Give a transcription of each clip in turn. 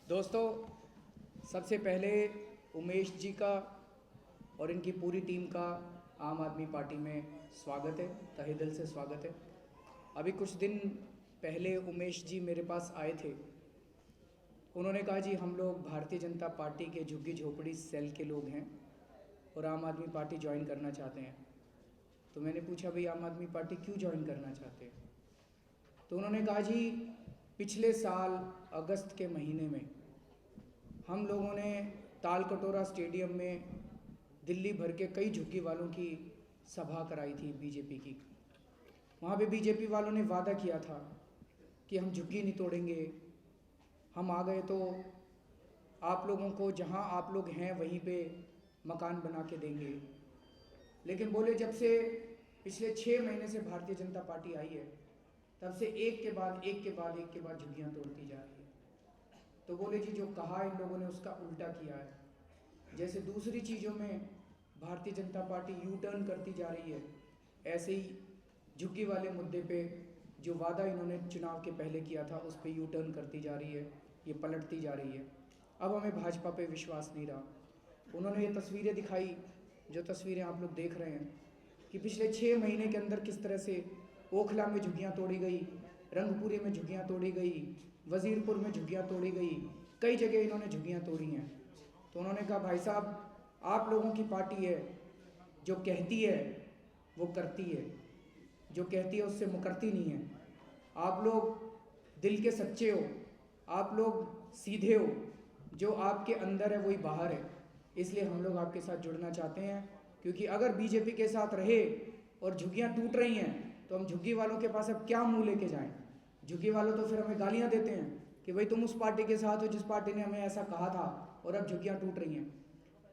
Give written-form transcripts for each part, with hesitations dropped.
दोस्तों, सबसे पहले उमेश जी का और इनकी पूरी टीम का आम आदमी पार्टी में स्वागत है, तहे दिल से स्वागत है। अभी कुछ दिन पहले उमेश जी मेरे पास आए थे। उन्होंने कहा जी हम लोग भारतीय जनता पार्टी के झुग्गी झोपड़ी सेल के लोग हैं और आम आदमी पार्टी ज्वाइन करना चाहते हैं। तो मैंने पूछा भाई आम आदमी पार्टी क्यों ज्वाइन करना चाहते हैं? तो उन्होंने कहा जी पिछले साल अगस्त के महीने में हम लोगों ने ताल कटोरा स्टेडियम में दिल्ली भर के कई झुग्गी वालों की सभा कराई थी बीजेपी की। वहाँ पे बीजेपी वालों ने वादा किया था कि हम झुग्गी नहीं तोड़ेंगे, हम आ गए तो आप लोगों को जहाँ आप लोग हैं वहीं पे मकान बना के देंगे। लेकिन बोले जब से पिछले 6 महीने से भारतीय जनता पार्टी आई है तब से एक के बाद झुग्गियाँ तोड़ती जा रही है। तो बोले जी जो कहा इन लोगों ने उसका उल्टा किया है। जैसे दूसरी चीज़ों में Bharatiya Janata party U turn करती जा रही है, ऐसे ही झुग्गी वाले मुद्दे पे जो वादा इन्होंने चुनाव के पहले किया था उस पर यू टर्न करती जा रही है, ये पलटती जा रही है। अब हमें भाजपा पे विश्वास नहीं रहा। उन्होंने ये तस्वीरें दिखाई, जो तस्वीरें आप लोग देख रहे हैं कि पिछले 6 महीने के अंदर किस तरह से ओखला में झुग्गियाँ तोड़ी गई, रंगपुरी में झुग्गियाँ तोड़ी गई, वजीरपुर में झुग्गियाँ तोड़ी गई, कई जगह इन्होंने झुग्गियाँ तोड़ी हैं। तो उन्होंने कहा भाई साहब आप लोगों की पार्टी है, जो कहती है वो करती है, जो कहती है उससे मुकरती नहीं है। आप लोग दिल के सच्चे हो, आप लोग सीधे हो, जो आपके अंदर है वही बाहर है। इसलिए हम लोग आपके साथ जुड़ना चाहते हैं, क्योंकि अगर बीजेपी के साथ रहे और झुग्गियाँ टूट रही हैं तो हम झुग्गी वालों के पास अब क्या मुंह लेके जाएं? झुग्गी वालों तो फिर हमें गालियां देते हैं कि भाई तुम उस पार्टी के साथ हो जिस पार्टी ने हमें ऐसा कहा था और अब झुग्गियां टूट रही हैं।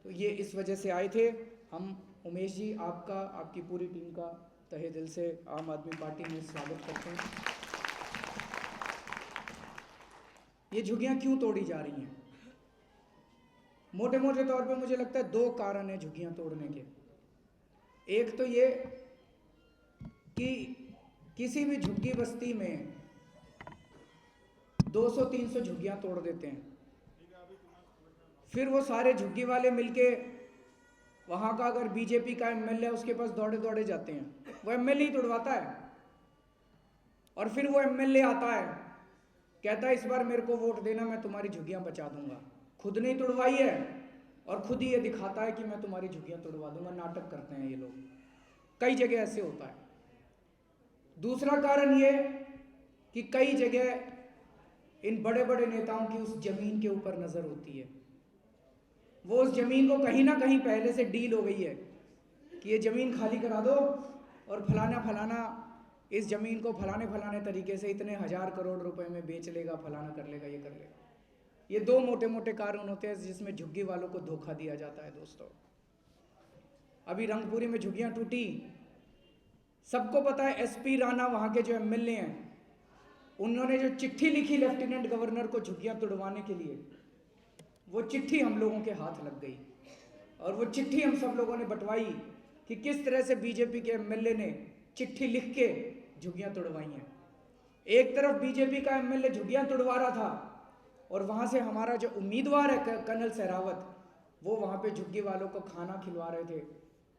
तो ये इस वजह से आए थे हम। उमेश जी आपका, आपकी पूरी टीम का तहे दिल से आम आदमी पार्टी में स्वागत करते हैं। ये झुग्गियां क्यों तोड़ी जा रही हैं? मोटे मोटे तौर पे मुझे लगता है 2 कारण है झुग्गियां तोड़ने के। एक तो ये कि किसी भी झुग्गी बस्ती में 200-300 झुग्गियां तोड़ देते हैं, फिर वो सारे झुग्गी वाले मिलके वहां का अगर बीजेपी का एमएलए उसके पास दौड़े दौड़े जाते हैं, वो एमएलए ही तोड़वाता है। और फिर वो एमएलए आता है, कहता है इस बार मेरे को वोट देना, मैं तुम्हारी झुग्गियां बचा दूंगा। खुद ने तोड़वाई है और खुद ही ये दिखाता है कि मैं तुम्हारी झुग्गियां तोड़वा दूंगा। नाटक करते हैं ये लोग, कई जगह ऐसे होता है। दूसरा कारण ये कि कई जगह इन बड़े बड़े नेताओं की उस जमीन के ऊपर नजर होती है। वो उस जमीन को कहीं ना कहीं पहले से डील हो गई है कि ये जमीन खाली करा दो और फलाना फलाना इस जमीन को फलाने फलाने तरीके से इतने 1000 करोड़ रुपए में बेच लेगा, फलाना कर लेगा, ये कर लेगा। ये 2 मोटे मोटे कारण होते हैं जिसमें झुग्गी वालों को धोखा दिया जाता है। दोस्तों, अभी रंगपुरी में झुग्गियां टूटी, सबको पता है। एसपी राणा वहां के जो एमएलए हैं, उन्होंने जो चिट्ठी लिखी लेफ्टिनेंट गवर्नर को झुग्गियां तोड़वाने के लिए, वो चिट्ठी हम लोगों के हाथ लग गई और वो चिट्ठी हम सब लोगों ने बंटवाई कि किस तरह से बीजेपी के एमएलए ने चिट्ठी लिख के झुग्गियां तोड़वाई हैं। एक तरफ बीजेपी का एमएलए झुग्गियां तोड़वा रहा था और वहां से हमारा जो उम्मीदवार है कर्नल सहरावत, वो वहां पे झुग्गी वालों को खाना खिलवा रहे थे,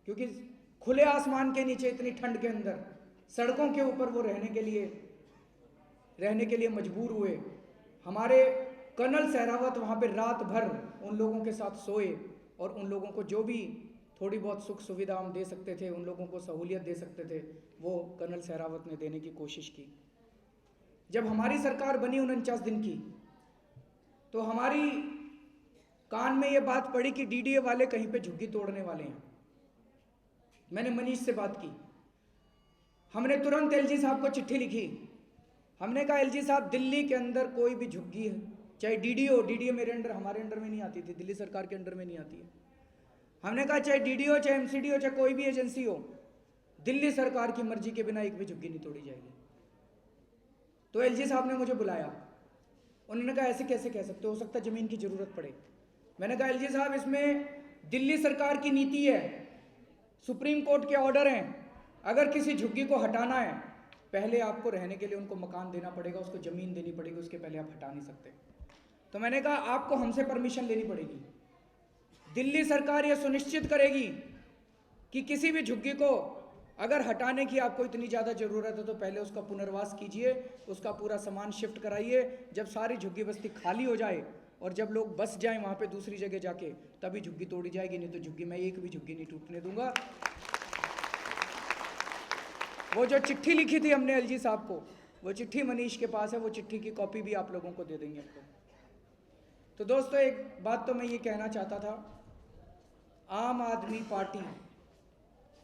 क्योंकि खुले आसमान के नीचे इतनी ठंड के अंदर सड़कों के ऊपर वो रहने के लिए मजबूर हुए। हमारे कर्नल सहरावत वहाँ पे रात भर उन लोगों के साथ सोए और उन लोगों को जो भी थोड़ी बहुत सुख सुविधा हम दे सकते थे, उन लोगों को सहूलियत दे सकते थे, वो कर्नल सहरावत ने देने की कोशिश की। जब हमारी सरकार बनी 49 दिन की, तो हमारी कान में ये बात पड़ी कि डीडीए वाले कहीं पे झुग्गी तोड़ने वाले हैं। मैंने मनीष से बात की, हमने तुरंत एलजी साहब को चिट्ठी लिखी। हमने कहा एलजी साहब, दिल्ली के अंदर कोई भी झुग्गी है, चाहे डीडीओ, डीडीए मेरे अंडर, हमारे अंडर में नहीं आती थी, दिल्ली सरकार के अंडर में नहीं आती है। हमने कहा चाहे डीडीओ, चाहे एमसीडीओ, चाहे कोई भी एजेंसी हो, दिल्ली सरकार की मर्जी के बिना एक भी झुग्गी नहीं तोड़ी जाएगी। तो एलजी साहब ने मुझे बुलाया, उन्होंने कहा ऐसे कैसे कह सकते हो सकता है जमीन की जरूरत पड़े। मैंने कहा एलजी साहब, इसमें दिल्ली सरकार की नीति है, सुप्रीम कोर्ट के ऑर्डर हैं, अगर किसी झुग्गी को हटाना है पहले आपको रहने के लिए उनको मकान देना पड़ेगा, उसको ज़मीन देनी पड़ेगी, उसके पहले आप हटा नहीं सकते। तो मैंने कहा आपको हमसे परमिशन लेनी पड़ेगी। दिल्ली सरकार यह सुनिश्चित करेगी कि किसी भी झुग्गी को अगर हटाने की आपको इतनी ज़्यादा ज़रूरत है तो पहले उसका पुनर्वास कीजिए, उसका पूरा सामान शिफ्ट कराइए। जब सारी झुग्गी बस्ती खाली हो जाए और जब लोग बस जाएं वहाँ पे दूसरी जगह जाके, तभी झुग्गी तोड़ी जाएगी, नहीं तो झुग्गी मैं एक भी झुग्गी नहीं टूटने दूंगा। वो जो चिट्ठी लिखी थी हमने एलजी साहब को, वो चिट्ठी मनीष के पास है, वो चिट्ठी की कॉपी भी आप लोगों को दे देंगे हम लोग। तो दोस्तों एक बात तो मैं ये कहना चाहता था, आम आदमी पार्टी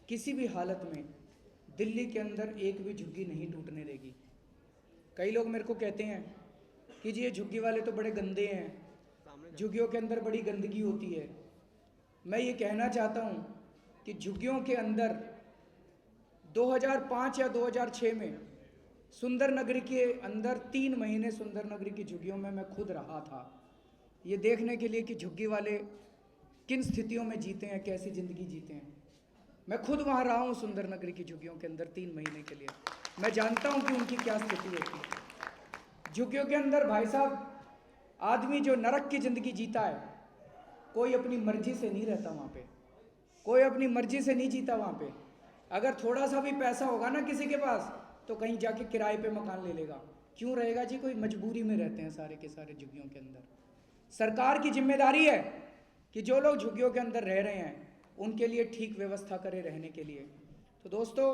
किसी भी हालत में दिल्ली के अंदर एक भी झुग्गी नहीं टूटने देगी। कई लोग मेरे को कहते हैं कि जी ये झुग्गी वाले तो बड़े गंदे हैं, झुग्गियों के अंदर बड़ी गंदगी होती है। मैं ये कहना चाहता हूँ कि झुग्गियों के अंदर 2005 या 2006 में सुंदर नगरी के अंदर 3 महीने सुंदर नगरी की झुग्गियों में मैं खुद रहा था, ये देखने के लिए कि झुग्गी वाले किन स्थितियों में जीते हैं, कैसी ज़िंदगी जीते हैं। मैं खुद वहाँ रहा हूँ सुंदर नगरी की झुग्गियों के अंदर 3 महीने के लिए। मैं जानता हूँ कि उनकी क्या स्थिति होती है। झुग्गियों के अंदर भाई साहब आदमी जो नरक की ज़िंदगी जीता है, कोई अपनी मर्जी से नहीं रहता वहाँ पे, कोई अपनी मर्जी से नहीं जीता वहाँ पे। अगर थोड़ा सा भी पैसा होगा ना किसी के पास तो कहीं जाके किराए पे मकान ले लेगा। क्यों रहेगा जी? कोई मजबूरी में रहते हैं सारे के सारे झुग्गियों के अंदर। सरकार की जिम्मेदारी है कि जो लोग झुग्गियों के अंदर रह रहे हैं उनके लिए ठीक व्यवस्था करे रहने के लिए। तो दोस्तों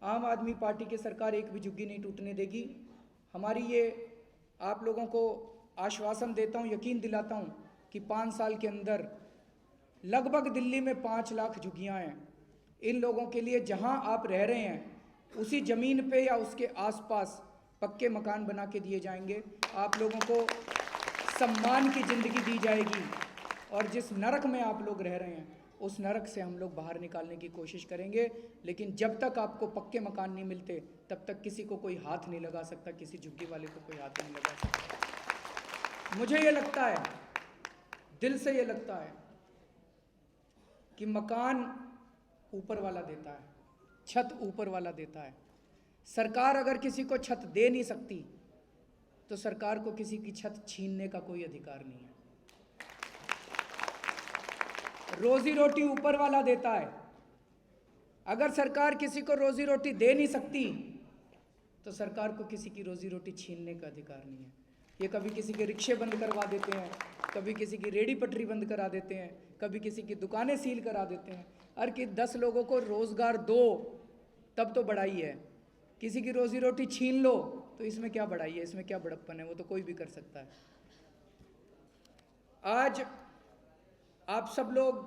आम आदमी पार्टी की सरकार एक भी झुग्गी नहीं टूटने देगी। हमारी ये आप लोगों को आश्वासन देता हूँ, यकीन दिलाता हूँ कि 5 साल के अंदर लगभग दिल्ली में 5 लाख झुग्गियाँ हैं। इन लोगों के लिए जहाँ आप रह रहे हैं उसी ज़मीन पे या उसके आसपास पक्के मकान बना के दिए जाएंगे। आप लोगों को सम्मान की ज़िंदगी दी जाएगी और जिस नरक में आप लोग रह रहे हैं उस नरक से हम लोग बाहर निकालने की कोशिश करेंगे। लेकिन जब तक आपको पक्के मकान नहीं मिलते तब तक किसी को कोई हाथ नहीं लगा सकता, किसी झुग्गी वाले को कोई हाथ नहीं लगा सकता। मुझे ये लगता है, दिल से ये लगता है कि मकान ऊपर वाला देता है, छत ऊपर वाला देता है। सरकार अगर किसी को छत दे नहीं सकती तो सरकार को किसी की छत छीनने का कोई अधिकार नहीं है। रोजी रोटी ऊपर वाला देता है। अगर सरकार किसी को रोजी रोटी दे नहीं सकती तो सरकार को किसी की रोजी रोटी छीनने का अधिकार नहीं है। ये कभी किसी के रिक्शे बंद करवा देते हैं, कभी किसी की रेडी पटरी बंद करा देते हैं, कभी किसी की दुकानें सील करा देते हैं। अरे कि 10 लोगों को रोज़गार दो तब तो बढ़ाई है, किसी की रोजी रोटी छीन लो तो इसमें क्या बढ़ाई है, इसमें क्या बड़प्पन है? वो तो कोई भी कर सकता है। आज आप सब लोग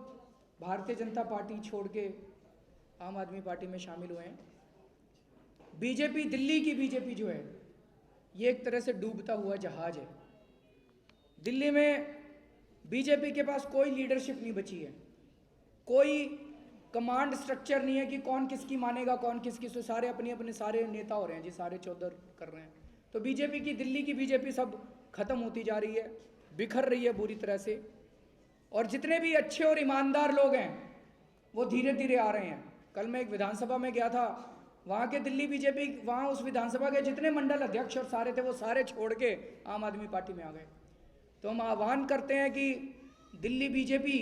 भारतीय जनता पार्टी छोड़ के आम आदमी पार्टी में शामिल हुए हैं। बीजेपी, दिल्ली की बीजेपी जो है ये एक तरह से डूबता हुआ जहाज है। दिल्ली में बीजेपी के पास कोई लीडरशिप नहीं बची है, कोई कमांड स्ट्रक्चर नहीं है कि कौन किसकी मानेगा, कौन किसकी। तो सारे अपने अपने सारे नेता हो रहे हैं जी, सारे चौधर कर रहे हैं। तो बीजेपी की, दिल्ली की बीजेपी सब खत्म होती जा रही है, बिखर रही है बुरी तरह से। और जितने भी अच्छे और ईमानदार लोग हैं वो धीरे धीरे आ रहे हैं। कल मैं एक विधानसभा में गया था, वहाँ के दिल्ली बीजेपी, वहाँ उस विधानसभा के जितने मंडल अध्यक्ष और सारे थे वो सारे छोड़ के आम आदमी पार्टी में आ गए। तो हम आह्वान करते हैं कि दिल्ली बीजेपी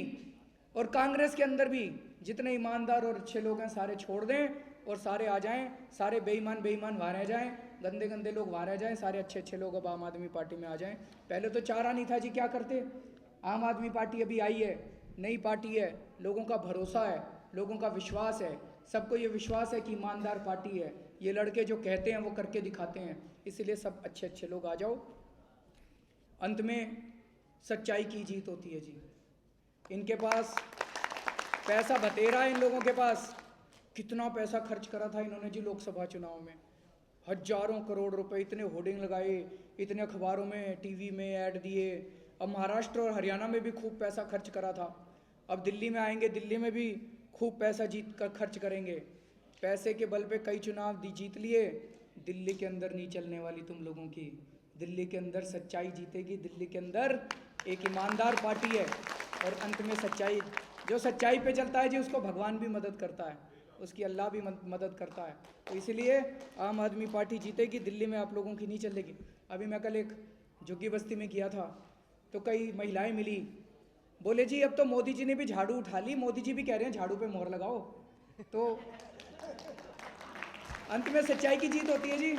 और कांग्रेस के अंदर भी जितने ईमानदार और अच्छे लोग हैं सारे छोड़ दें और सारे आ जाएं। सारे बेईमान वहाँ रह जाएं, गंदे गंदे लोग वहाँ रह जाएं, सारे अच्छे अच्छे लोग अब आम आदमी पार्टी में आ जाएं। पहले तो चारा नहीं था जी, क्या करते? आम आदमी पार्टी अभी आई है, नई पार्टी है, लोगों का भरोसा है, लोगों का विश्वास है, सबको ये विश्वास है कि ईमानदार पार्टी है। ये लड़के जो कहते हैं वो करके दिखाते हैं, इसलिए सब अच्छे अच्छे लोग आ जाओ। अंत में सच्चाई की जीत होती है जी। इनके पास पैसा बतेरा है, इन लोगों के पास कितना पैसा खर्च करा था इन्होंने जी लोकसभा चुनाव में, हजारों करोड़ रुपए, इतने होर्डिंग लगाए, इतने अखबारों में, टीवी में ऐड दिए। अब महाराष्ट्र और हरियाणा में भी खूब पैसा खर्च करा था, अब दिल्ली में आएंगे, दिल्ली में भी खूब पैसा जीत कर खर्च करेंगे। पैसे के बल पे कई चुनाव जीत लिए, दिल्ली के अंदर नहीं चलने वाली तुम लोगों की। दिल्ली के अंदर सच्चाई जीतेगी, दिल्ली के अंदर एक ईमानदार पार्टी है और अंत में सच्चाई, जो सच्चाई पे चलता है जी उसको भगवान भी मदद करता है, उसकी अल्लाह भी मदद करता है। तो इसलिए आम आदमी पार्टी जीतेगी, दिल्ली में आप लोगों की नहीं चलेगी। अभी मैं कल एक झुग्गी बस्ती में किया था, तो कई महिलाएं मिली, बोले जी अब तो मोदी जी ने भी झाड़ू उठा ली, मोदी जी भी कह रहे हैं झाड़ू पे मोहर लगाओ। तो अंत में सच्चाई की जीत होती है जी।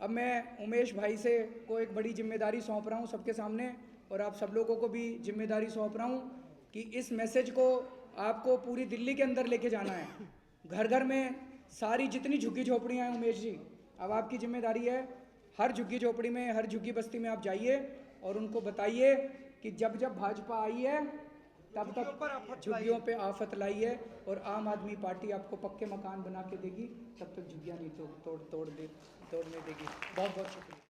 अब मैं उमेश भाई से को एक बड़ी जिम्मेदारी सौंप रहा हूँ सबके सामने, और आप सब लोगों को भी जिम्मेदारी सौंप रहा हूँ कि इस मैसेज को आपको पूरी दिल्ली के अंदर लेके जाना है, घर घर में सारी जितनी झुग्गी झोपड़ियाँ हैं उमेश जी, अब आपकी जिम्मेदारी है, हर झुग्गी झोपड़ी में, हर झुग्गी बस्ती में आप जाइए और उनको बताइए कि जब जब भाजपा आई है तब तक झुग्गियों पे आफत लाई है, और आम आदमी पार्टी आपको पक्के मकान बना के देगी, तब तक झुग्गियाँ नहीं तोड़ने देगी। बहुत बहुत शुक्रिया।